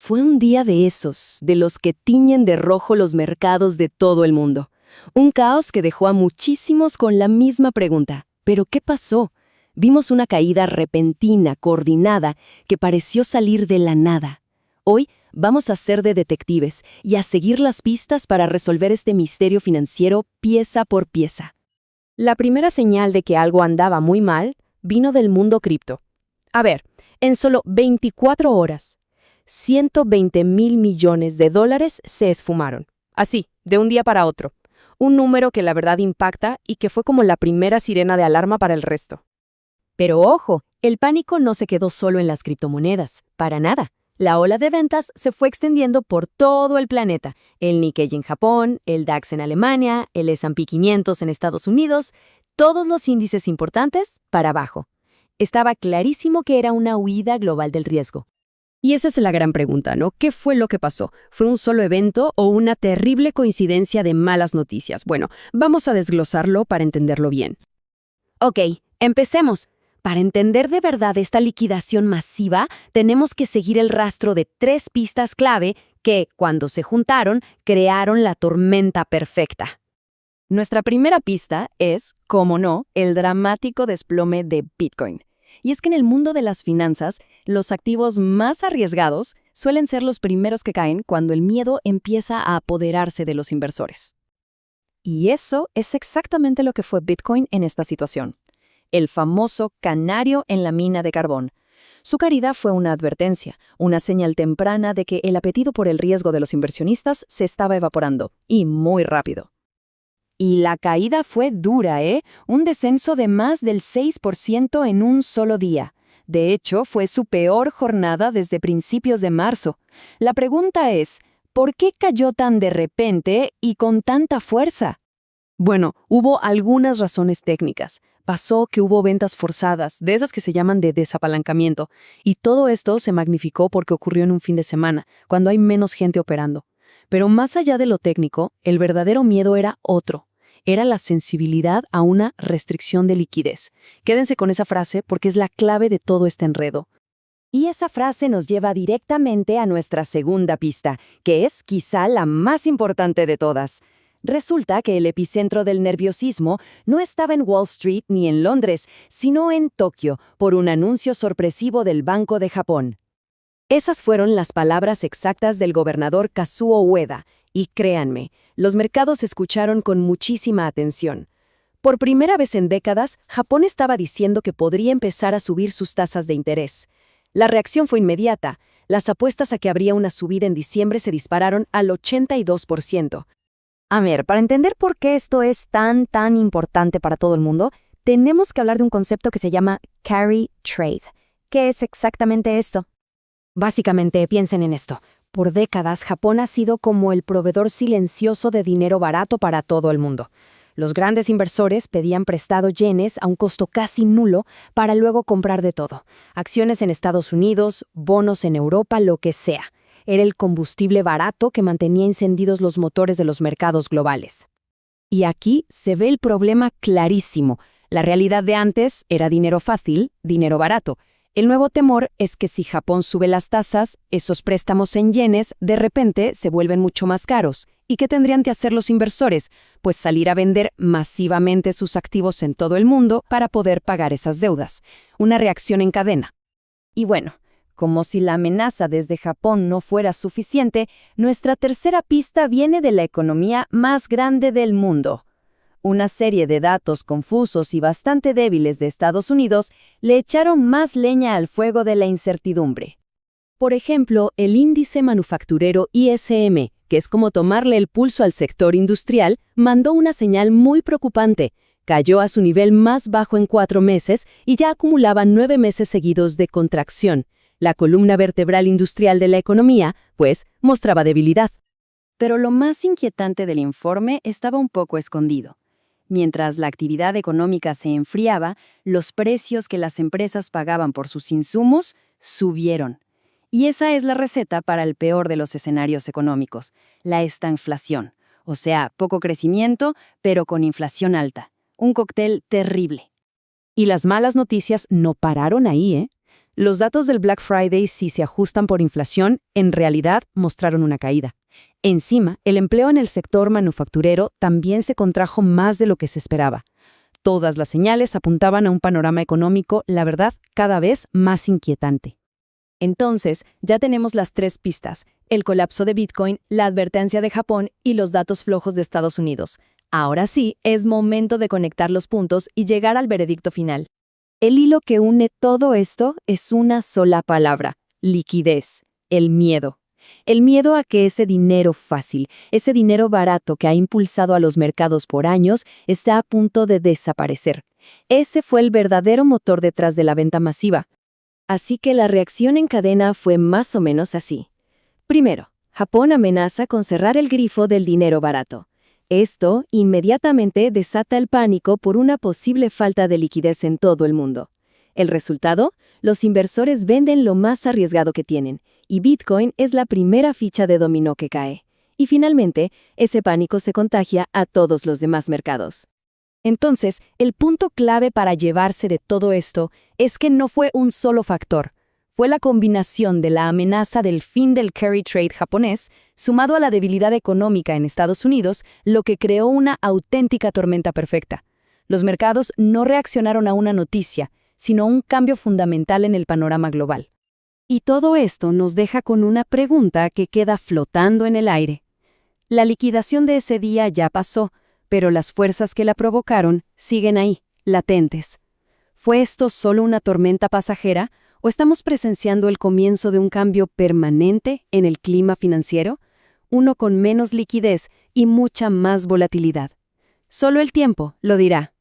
Fue un día de esos, de los que tiñen de rojo los mercados de todo el mundo. Un caos que dejó a muchísimos con la misma pregunta. ¿Pero qué pasó? Vimos una caída repentina, coordinada, que pareció salir de la nada. Hoy vamos a ser de detectives y a seguir las pistas para resolver este misterio financiero pieza por pieza. La primera señal de que algo andaba muy mal vino del mundo cripto. A ver, en solo 24 horas, 120.000 millones de dólares se esfumaron. Así, de un día para otro. Un número que la verdad impacta y que fue como la primera sirena de alarma para el resto. Pero ojo, el pánico no se quedó solo en las criptomonedas, para nada. La ola de ventas se fue extendiendo por todo el planeta. El Nikkei en Japón, el DAX en Alemania, el S&P 500 en Estados Unidos, todos los índices importantes para abajo. Estaba clarísimo que era una huida global del riesgo. Y esa es la gran pregunta, ¿no? ¿Qué fue lo que pasó? ¿Fue un solo evento o una terrible coincidencia de malas noticias? Bueno, vamos a desglosarlo para entenderlo bien. Ok, empecemos. Para entender de verdad esta liquidación masiva, tenemos que seguir el rastro de 3 pistas clave que, cuando se juntaron, crearon la tormenta perfecta. Nuestra primera pista es, cómo no, el dramático desplome de Bitcoin. Y es que en el mundo de las finanzas, los activos más arriesgados suelen ser los primeros que caen cuando el miedo empieza a apoderarse de los inversores. Y eso es exactamente lo que fue Bitcoin en esta situación. El famoso canario en la mina de carbón. Su caída fue una advertencia, una señal temprana de que el apetito por el riesgo de los inversionistas se estaba evaporando, y muy rápido. Y la caída fue dura, ¿eh? Un descenso de más del 6% en un solo día. De hecho, fue su peor jornada desde principios de marzo. La pregunta es, ¿por qué cayó tan de repente y con tanta fuerza? Bueno, hubo algunas razones técnicas. Pasó que hubo ventas forzadas, de esas que se llaman de desapalancamiento, y todo esto se magnificó porque ocurrió en un fin de semana, cuando hay menos gente operando. Pero más allá de lo técnico, el verdadero miedo era otro. Era la sensibilidad a una restricción de liquidez. Quédense con esa frase porque es la clave de todo este enredo. Y esa frase nos lleva directamente a nuestra segunda pista, que es quizá la más importante de todas. Resulta que el epicentro del nerviosismo no estaba en Wall Street ni en Londres, sino en Tokio, por un anuncio sorpresivo del Banco de Japón. Esas fueron las palabras exactas del gobernador Kazuo Ueda, y créanme, los mercados escucharon con muchísima atención. Por primera vez en décadas, Japón estaba diciendo que podría empezar a subir sus tasas de interés. La reacción fue inmediata. Las apuestas a que habría una subida en diciembre se dispararon al 82%. A ver, para entender por qué esto es tan importante para todo el mundo, tenemos que hablar de un concepto que se llama carry trade. ¿Qué es exactamente esto? Básicamente, piensen en esto. Por décadas, Japón ha sido como el proveedor silencioso de dinero barato para todo el mundo. Los grandes inversores pedían prestado yenes a un costo casi nulo para luego comprar de todo. Acciones en Estados Unidos, bonos en Europa, lo que sea. Era el combustible barato que mantenía encendidos los motores de los mercados globales. Y aquí se ve el problema clarísimo. La realidad de antes era dinero fácil, dinero barato. El nuevo temor es que si Japón sube las tasas, esos préstamos en yenes de repente se vuelven mucho más caros. ¿Y qué tendrían que hacer los inversores? Pues salir a vender masivamente sus activos en todo el mundo para poder pagar esas deudas. Una reacción en cadena. Y bueno, como si la amenaza desde Japón no fuera suficiente, nuestra tercera pista viene de la economía más grande del mundo. Una serie de datos confusos y bastante débiles de Estados Unidos le echaron más leña al fuego de la incertidumbre. Por ejemplo, el índice manufacturero ISM, que es como tomarle el pulso al sector industrial, mandó una señal muy preocupante. Cayó a su nivel más bajo en 4 meses y ya acumulaba 9 meses seguidos de contracción. La columna vertebral industrial de la economía, pues, mostraba debilidad. Pero lo más inquietante del informe estaba un poco escondido. Mientras la actividad económica se enfriaba, los precios que las empresas pagaban por sus insumos subieron. Y esa es la receta para el peor de los escenarios económicos, la estanflación. O sea, poco crecimiento, pero con inflación alta. Un cóctel terrible. Y las malas noticias no pararon ahí, ¿eh? Los datos del Black Friday, si se ajustan por inflación, en realidad mostraron una caída. Encima, el empleo en el sector manufacturero también se contrajo más de lo que se esperaba. Todas las señales apuntaban a un panorama económico, la verdad, cada vez más inquietante. Entonces, ya tenemos las 3 pistas: el colapso de Bitcoin, la advertencia de Japón y los datos flojos de Estados Unidos. Ahora sí, es momento de conectar los puntos y llegar al veredicto final. El hilo que une todo esto es una sola palabra: liquidez, el miedo. El miedo a que ese dinero fácil, ese dinero barato que ha impulsado a los mercados por años, está a punto de desaparecer. Ese fue el verdadero motor detrás de la venta masiva. Así que la reacción en cadena fue más o menos así. Primero, Japón amenaza con cerrar el grifo del dinero barato. Esto inmediatamente desata el pánico por una posible falta de liquidez en todo el mundo. El resultado: los inversores venden lo más arriesgado que tienen, y Bitcoin es la primera ficha de dominó que cae. Y finalmente, ese pánico se contagia a todos los demás mercados. Entonces, el punto clave para llevarse de todo esto es que no fue un solo factor. Fue la combinación de la amenaza del fin del carry trade japonés, sumado a la debilidad económica en Estados Unidos, lo que creó una auténtica tormenta perfecta. Los mercados no reaccionaron a una noticia, sino a un cambio fundamental en el panorama global. Y todo esto nos deja con una pregunta que queda flotando en el aire. La liquidación de ese día ya pasó, pero las fuerzas que la provocaron siguen ahí, latentes. ¿Fue esto solo una tormenta pasajera o estamos presenciando el comienzo de un cambio permanente en el clima financiero? Uno con menos liquidez y mucha más volatilidad. Solo el tiempo lo dirá.